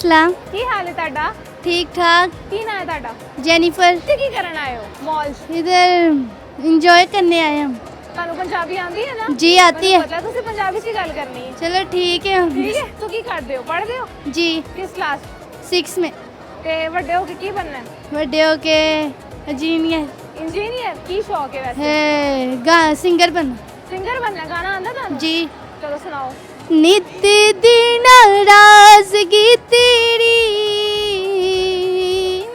सलाम। ਕੀ ਹਾਲ ਹੈ ਤੁਹਾਡਾ? ठीक ठाक। ਕੀ ਨਾਂ ਹੈ ਤੁਹਾਡਾ? जेनिफर। ਤੇ ਕੀ ਕਰਨ ਆਏ ਹੋ ਮਾਲ 'ਚ? इधर इंजॉय करने आए हम। ਤੁਹਾਨੂੰ ਪੰਜਾਬੀ ਆਉਂਦੀ ਹੈ ਨਾ? जी आती है। ਮੈਨੂੰ ਪਤਾ ਤੁਸੀਂ ਪੰਜਾਬੀ 'ਚ ਹੀ ਗੱਲ ਕਰਨੀ ਹੈ। चलो ठीक है। ਠੀਕ ਹੈ। ਤੂੰ ਕੀ ਕਰਦੇ ਹੋ? ਪੜ੍ਹਦੇ ਹੋ? जी ਕਿਸ ਕਲਾਸ? 6 में। ਤੇ ਵੱਡੇ ਹੋ ਕੇ ਕੀ ਬਣਨਾ ਹੈ? बड़े होके इंजीनियर ਇੰਜੀਨੀਅਰ। ਕੀ ਸ਼ੌਕ ਹੈ ਵੈਸੇ? है सिंगर बनना। ਸਿੰਗਰ ਬਣਨਾ ਹੈ। ਗਾਣਾ ਆਉਂਦਾ ਤੁਹਾਨੂੰ? जी। ਚਲੋ ਸੁਣਾਓ। नित दिन नाराजगी तेरी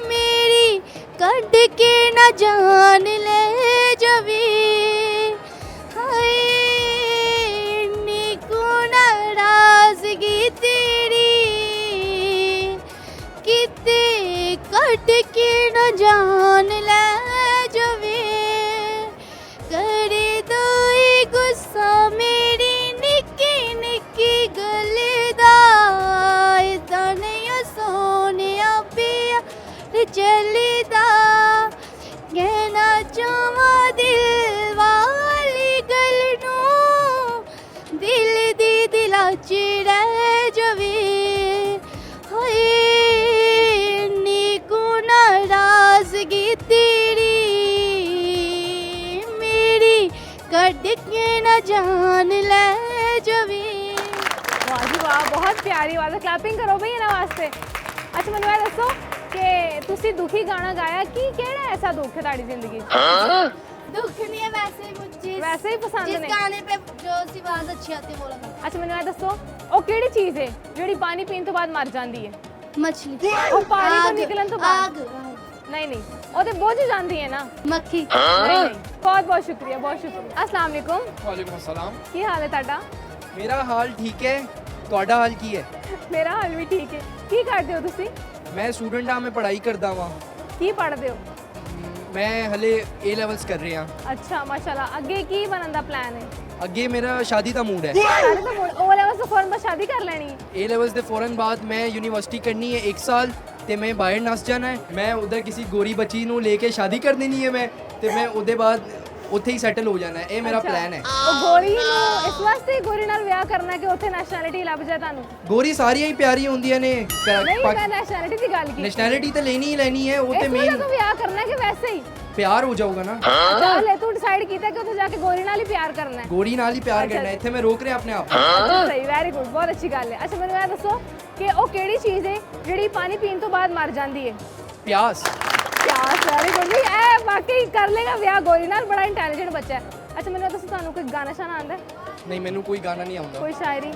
मेरी कट के न जान ले जवी हाय निको नाराजगी तेरी किते कट के न जान ले जवी करे दोई गुस्सा मेरी निक्की निक्की गल दा इदा नहीं सोनिया पिया चलदा कहना चावा दिल वाली गल नू दिल दी दिला च रह जवे हाय नीको नाराजगी तेरी मेरी कट के न जान ले जवे। ਵਾਹ ਜੀ ਵਾਹ, ਬਹੁਤ ਪਿਆਰੀ ਆਵਾਜ਼ ਹੈ। ਕਲੈਪਿੰਗ ਕਰੋ ਬਈ ਇਹਨਾਂ ਵਾਸਤੇ। ਅੱਛਾ ਮੈਨੂੰ ਇਹ ਦੱਸੋ ਕਿ ਤੁਸੀਂ ਦੁਖੀ ਗਾਣਾ ਗਾਇਆ, ਕਿਹੜਾ ਐਸਾ ਦੁੱਖ ਹੈ ਤੁਹਾਡੀ ਜ਼ਿੰਦਗੀ 'ਚ? दुख नहीं है वैसे ही मुझे ਵੈਸੇ ਹੀ ਪਸੰਦ जिस ਨੇ। गाने पे जो सी आवाज अच्छी आती है वो लगा। ਅੱਛਾ ਮੈਨੂੰ ਇਹ ਦੱਸੋ ਉਹ ਕਿਹੜੀ ਚੀਜ਼ ਹੈ ਜਿਹੜੀ ਪਾਣੀ ਪੀਣ ਤੋਂ ਬਾਅਦ ਮਰ ਜਾਂਦੀ ਹੈ? मछली। ਉਹ ਪਾਣੀ ਤੋਂ ਨਿਕਲਣ ਤੋਂ ਬਾਅਦ? आग। ਨਹੀਂ ਨਹੀਂ, ਉਹ ਤੇ ਬੁੱਝ ਜਾਂਦੀ ਹੈ ਨਾ। मक्खी। ਨਹੀਂ ਨਹੀਂ, ਬਹੁਤ ਬਹੁਤ ਸ਼ੁਕਰੀਆ, ਬਹੁਤ ਸ਼ੁਕਰੀਆ। अस्सलाम वालेकुम। ਵਾਲੇਕੁਮ ਅਸਲਾਮ। ਕੀ ਹਾਲ ਹੈ ਤੁਹਾਡਾ? ਮੇਰਾ ਹਾਲ ਠੀਕ ਹੈ, ਤੁਹਾਡਾ ਹਾਲ ਕੀ ਹੈ? ਮੇਰਾ ਹਾਲ ਵੀ ਠੀਕ ਹੈ। ਕੀ ਕਰਦੇ ਹੋ ਤੁਸੀਂ? ਮੈਂ ਸਟੂਡੈਂਟ ਹਾਂ, ਮੈਂ ਪੜ੍ਹਾਈ ਕਰਦਾ ਵਾਂ। ਕੀ ਪੜ੍ਹਦੇ ਹੋ? ਮੈਂ ਹਲੇ A ਲੈਵਲਸ ਕਰ ਰਿਹਾ। ਅੱਛਾ ਮਾਸ਼ਾਅੱਲਾ। ਅੱਗੇ ਕੀ ਬਣਨ ਦਾ ਪਲਾਨ ਹੈ? ਅੱਗੇ ਮੇਰਾ ਸ਼ਾਦੀ ਦਾ ਮੂਡ ਹੈ। ਸਾਰੇ ਤਾਂ ਉਹ ਲੈਵਲ ਤੋਂ ਫੌਰਨ ਬਾਅਦ ਸ਼ਾਦੀ ਕਰ ਲੈਣੀ ਹੈ। A ਲੈਵਲਸ ਦੇ ਫੌਰਨ ਬਾਅਦ ਮੈਂ ਯੂਨੀਵਰਸਿਟੀ ਕਰਨੀ ਹੈ 1 ਸਾਲ ਤੇ ਮੈਂ ਬਾਹਰ ਨਸ ਜਾਣਾ ਹੈ। ਮੈਂ ਉਧਰ ਕਿਸੇ ਗੋਰੀ ਬੱਚੀ ਨੂੰ ਲੈ ਕੇ ਸ਼ਾਦੀ ਕਰ ਦੇਣੀ ਹੈ ਮੈਂ, ਤੇ ਮੈਂ ਉਹਦੇ ਬਾਅਦ ਉੱਥੇ ਹੀ ਸੈਟਲ ਹੋ ਜਾਣਾ ਹੈ। ਇਹ ਮੇਰਾ ਅੱਛਾ। ਪਲਾਨ ਹੈ। ਉਹ ਗੋਰੀ ਨੂੰ ਇਸ ਵਾਸਤੇ ਗੋਰੀ ਨਾਲ ਵਿਆਹ ਕਰਨਾ ਕਿ ਉੱਥੇ ਨੈਸ਼ਨੈਲਿਟੀ ਲੱਭ ਜਾਏ ਤੁਹਾਨੂੰ? ਗੋਰੀ ਸਾਰੀਆਂ ਹੀ ਪਿਆਰੀਆਂ ਹੁੰਦੀਆਂ ਨੇ। ਨਹੀਂ ਮੈਂ ਨੈਸ਼ਨੈਲਿਟੀ ਦੀ ਗੱਲ ਕੀਤੀ। ਨੈਸ਼ਨੈਲਿਟੀ ਤਾਂ ਲੈਣੀ ਹੀ ਲੈਣੀ ਹੈ, ਉਹ ਤੇ ਇਸ ਮੇਨ ਵਾਸਤੇ ਵਿਆਹ ਕਰਨਾ ਕਿ ਵੈਸੇ ਹੀ ਪਿਆਰ ਹੋ ਜਾਊਗਾ ਨਾ। ਚੱਲ ਤੂੰ ਡਿਸਾਈਡ ਕੀਤਾ ਕਿ ਉੱਥੇ ਜਾ ਕੇ ਗੋਰੀ ਨਾਲ ਹੀ ਪਿਆਰ ਕਰਨਾ ਹੈ? ਗੋਰੀ ਨਾਲ ਹੀ ਪਿਆਰ ਅੱਛਾ। ਕਰਨਾ ਹੈ। ਇੱਥੇ ਮੈਂ ਰੋਕ ਰਿਹਾ ਆਪਣੇ ਆਪ ਨੂੰ। ਅੱਛਾ ਸਹੀ, ਵੈਰੀ ਗੁੱਡ, ਬਹੁਤ ਅੱਛੀ ਗੱਲ ਹੈ। ਅੱਛਾ ਮੈਨੂੰ ਇਹ ਦੱਸੋ ਕਿ ਉਹ ਕਿਹੜੀ ਚੀਜ਼ ਹੈ ਜਿਹੜੀ ਪਾਣੀ ਪੀਣ ਤੋਂ ਬਾਅਦ ਮਰ ਜਾਂਦੀ ਹੈ? ਪਿਆਸ। ਪਿਆਸ। Very good. ਵੀ ਇਹ ਵਾਕਈ ਕਰ ਲੇਗਾ ਵਿਆਹ ਗੋਰੀ ਨਾਲ, ਬੜਾ ਇੰਟੈਲੀਜੈਂਟ ਬੱਚਾ ਹੈ। ਅੱਛਾ ਮੈਨੂੰ ਇਹ ਦੱਸੋ ਤੁਹਾਨੂੰ ਕੋਈ ਗਾਣਾ ਸ਼ਾਨਾ ਆਉਂਦਾ ਹੈ? ਨਹੀਂ ਮੈਨੂੰ ਕੋਈ ਗਾਣਾ ਨਹੀਂ ਆਉਂਦਾ। ਕੋਈ ਸ਼ਾਇਰੀ?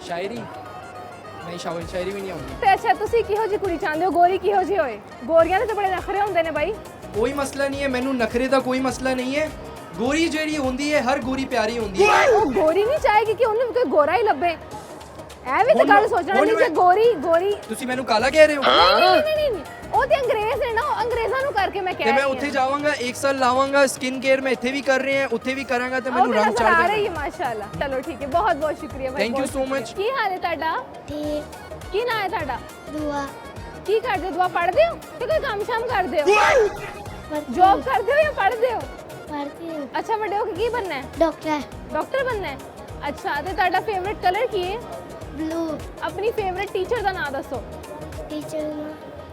ਸ਼ਾਇਰੀ ਨਹੀਂ, ਸ਼ਾਇਰੀ ਵੀ ਨਹੀਂ ਆਉਂਦੀ। ਤੇ ਅੱਛਾ ਤੁਸੀਂ ਕਿਹੋ ਜਿਹੀ ਕੁੜੀ ਚਾਹੁੰਦੇ ਹੋ? ਗੋਰੀ ਕਿਹੋ ਜਿਹੀ ਹੋਏ? ਗੋਰੀਆਂ ਦੇ ਤਾਂ ਬੜੇ ਨਖਰੇ ਹੁੰਦੇ ਨੇ ਬਾਈ। ਕੋਈ ਮਸਲਾ ਨਹੀਂ ਹੈ, ਮੈਨੂੰ ਨਖਰੇ ਦਾ ਕੋਈ ਮਸਲਾ ਨਹੀਂ ਹੈ। ਗੋਰੀ ਜਿਹੜੀ ਹੁੰਦੀ ਹੈ, ਹਰ ਗੋਰੀ ਪਿਆਰੀ ਹੁੰਦੀ ਹੈ। ਉਹ ਗੋਰੀ ਨਹੀਂ ਚਾਹੇਗੀ ਕਿ ਉਹਨੂੰ ਕੋਈ ਗੋਰਾ ਹੀ ਲੱਭੇ? ਇਹ ਵੀ ਤਾਂ ਗੱਲ ਸੋਚਣਾ ਨਹੀਂ ਕਿ ਗੋਰੀ ਤੁਸੀਂ ਮੈਨੂੰ ਕਾਲਾ ਕਹਿ ਰਹੇ ਹੋ? ਨਹੀਂ ਉਹ ਤੇ ਅੰਗਰੇਜ਼ ਨੇ ਨਾ, ਉਹ ਅੰਗਰੇਜ਼ਾਂ ਨੂੰ ਕਰਕੇ ਮੈਂ ਕਹਿ ਤੇ ਰਹੀ ਮੈਂ ਹਾਂ। ਉੱਥੇ ਜਾਵਾਂਗਾ 1 ਸਾਲ ਲਾਵਾਂਗਾ, ਸਕਿਨ ਕੇਅਰ ਮੈਂ ਇੱਥੇ ਵੀ ਕਰ ਰਿਹਾ, ਉੱਥੇ ਵੀ ਕਰਾਂਗਾ ਤੇ ਮੈਨੂੰ ਰੰਗ ਚੜ ਆ ਰਹੀ ਜਾਏਗਾ। ਹੈ ਮਾਸ਼ਾਅੱਲਾ। ਚਲੋ ਠੀਕ ਹੈ, ਬਹੁਤ ਬਹੁਤ ਸ਼ੁਕਰੀਆ ਭਾਈ। Thank you so much। ਕੀ ਹਾਲ ਹੈ ਤੁਹਾਡਾ? ठीक। ਕੀ ਨਾਂ ਹੈ ਤੁਹਾਡਾ? दुआ। ਕੀ ਕਰਦੇ ਹੋ? ਦੁਆ ਪੜ੍ਹਦੇ ਹੋ ਤੇ ਕੋਈ ਕੰਮ ਸ਼ਾਮ ਕਰਦੇ ਹੋ? ਜੌਬ ਕਰਦੇ ਹੋ ਜਾਂ ਪੜ੍ਹਦੇ ਹੋ? पढ़ती हूँ। ਅੱਛਾ ਵੱਡੇ ਹੋ ਕੇ ਕੀ ਬਣਨਾ ਹੈ? डॉक्टर। ਡਾਕਟਰ ਬਣਨਾ ਹੈ। ਅੱਛਾ ਤੇ ਤੁਹਾਡਾ ਫੇਵਰਿਟ ਕਲਰ ਕੀ ਹੈ? ब्लू। ਆਪਣੀ ਫੇਵਰਿਟ ਟੀਚਰ ਦਾ ਨਾਮ ਦੱਸੋ। Teacher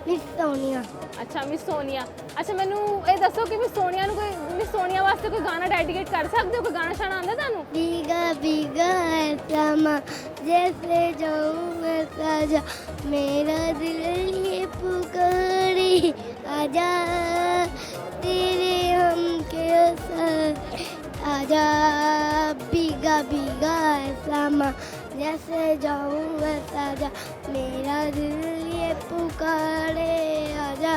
miss Sonia. ਅੱਛਾ ਮਿਸ ਸੋਨੀਆ। ਅੱਛਾ ਮੈਨੂੰ ਇਹ ਦੱਸੋ ਕਿ ਮਿਸ ਸੋਨੀਆ ਨੂੰ ਕੋਈ ਮਿਸ ਸੋਨੀਆ ਵਾਸਤੇ ਕੋਈ ਗਾਣਾ ਡੈਡੀਕੇਟ ਕਰ ਸਕਦੇ ਹੋ? ਕੋਈ ਗਾਣਾ ਸ਼ਾਨਾ ਆਉਂਦਾ ਤੁਹਾਨੂੰ? भीगा भीगा है समा जैसे जाऊं वैसा जा मेरा दिल ये पुकारे आजा तेरे हम के साथ आजा भीगा भीगा है समा जैसे जाऊं वैसा जा मेरा दिल ये पुकारे आजा।